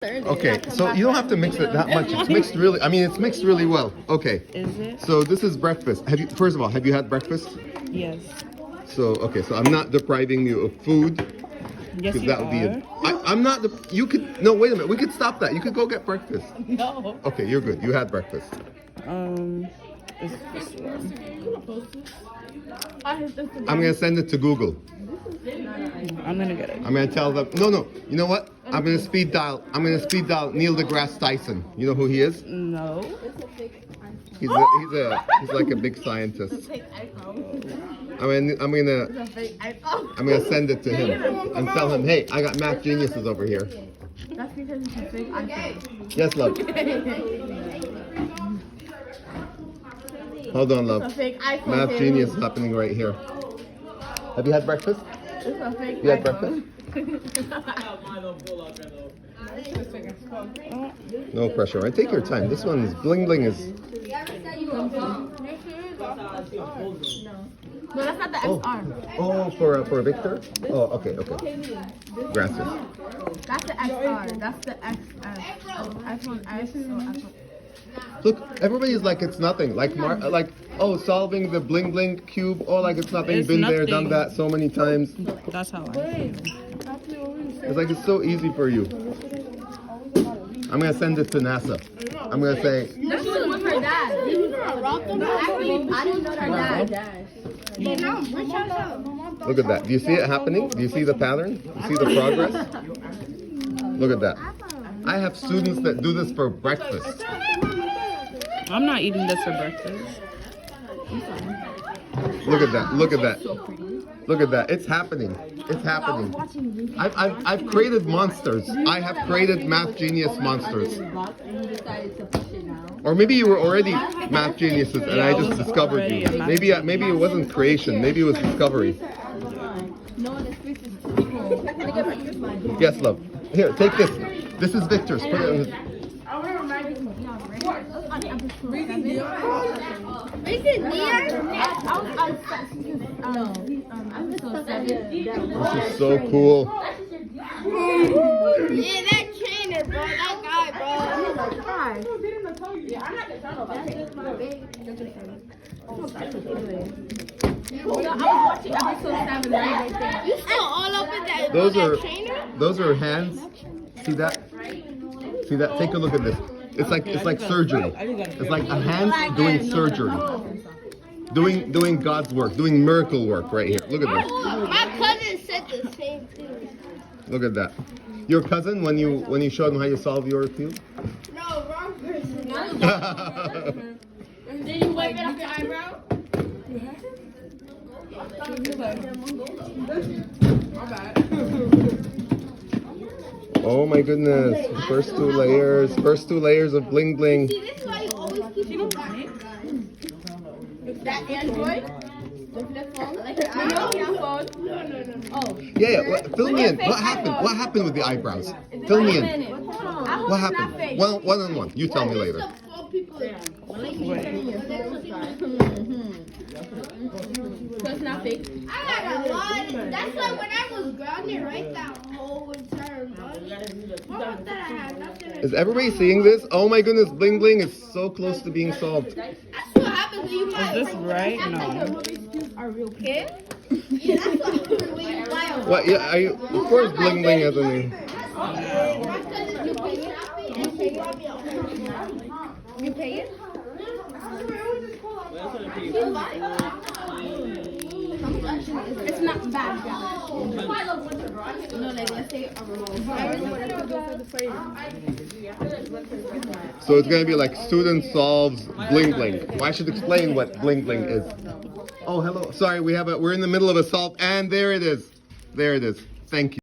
Okay, so you don't have to mix it that much. It's mixed really. I mean, it's mixed really well. Okay. Is it? So this is breakfast. Have you? First of all, have you had breakfast? Yes. So okay, so I'm not depriving you of food. Yes, you that would be are. I'm not. You could. No, wait a minute. We could stop that. You could go get breakfast. No. Okay, you're good. You had breakfast. It's this one. I'm gonna send it to Google. I'm gonna get it. I'm gonna tell them. No. You know what? I'm gonna speed dial. Neil deGrasse Tyson. You know who he is? No. He's like a big scientist. I'm gonna send it to him and tell him, hey, I got math geniuses over here. That's because it's a fake iPhone. Yes, love. Hold on, love. It's a fake iPhone. Math genius happening right here. Have you had breakfast? It's a fake You had iPhone. breakfast? No pressure, right? Take your time. This one is bling bling is. No, that's not the XR. Oh, for Victor? Oh, okay. Gracias. That's the XR. That's the XS. iPhone X. Look, everybody's like it's nothing. Like solving the bling bling cube. Oh, like it's nothing. It's Been there, nothing. done that so many times. That's how I feel. It's like it's so easy for you. I'm gonna send it to NASA. I'm gonna say. This was with her dad. Actually, I didn't know her dad. Look at that. Do you see it happening? Do you see the pattern? Do you see the progress? Look at that. I have students that do this for breakfast. I'm not eating this for breakfast. Look at that. Look at that. Look at that. It's happening. It's happening. I've created monsters. I have created math genius monsters. Or maybe you were already math geniuses and I just discovered you. Maybe it wasn't creation. Maybe it was discovery. Yes, love. Here, take this. This is Victor's. Put it in his... Is it near? This is so cool. Yeah, that trainer, bro. That guy, bro. I was watching episode 7 right there. You still all up in that? Those are hands. See that? See that? Take a look at this. It's like surgery. It's like a hand doing surgery. Doing God's work, doing miracle work right here. Look at this. My cousin said the same thing. Look at that. Your cousin, when you showed him how you solve your field? No, wrong person. Did you wipe it off your eyebrow? Oh my goodness. First two layers of bling bling. See, this is why you always keep it back. That Android? The flip phone? Like your phone? No. Oh. Yeah. Fill me in. What happened with the eyebrows? Fill me in. What happened? One on one. You tell me later. So it's not fake. I got a lot. That's why when I was grounded, right, that whole entire month. What was that I had? Nothing. Is everybody seeing this? Oh my goodness, bling bling is so close to being solved. That's what happens when you buy. Is this right? No. Are real kids? Yeah, that's what happens when you buy them. What? Yeah, of course, bling bling has a name. You pay it? It's not bad. No, like let's say a remote. So it's gonna be like student solves bling bling. Well, I should explain what bling bling is. Oh, hello. Sorry, we're in the middle of a solve, and there it is. There it is. Thank you.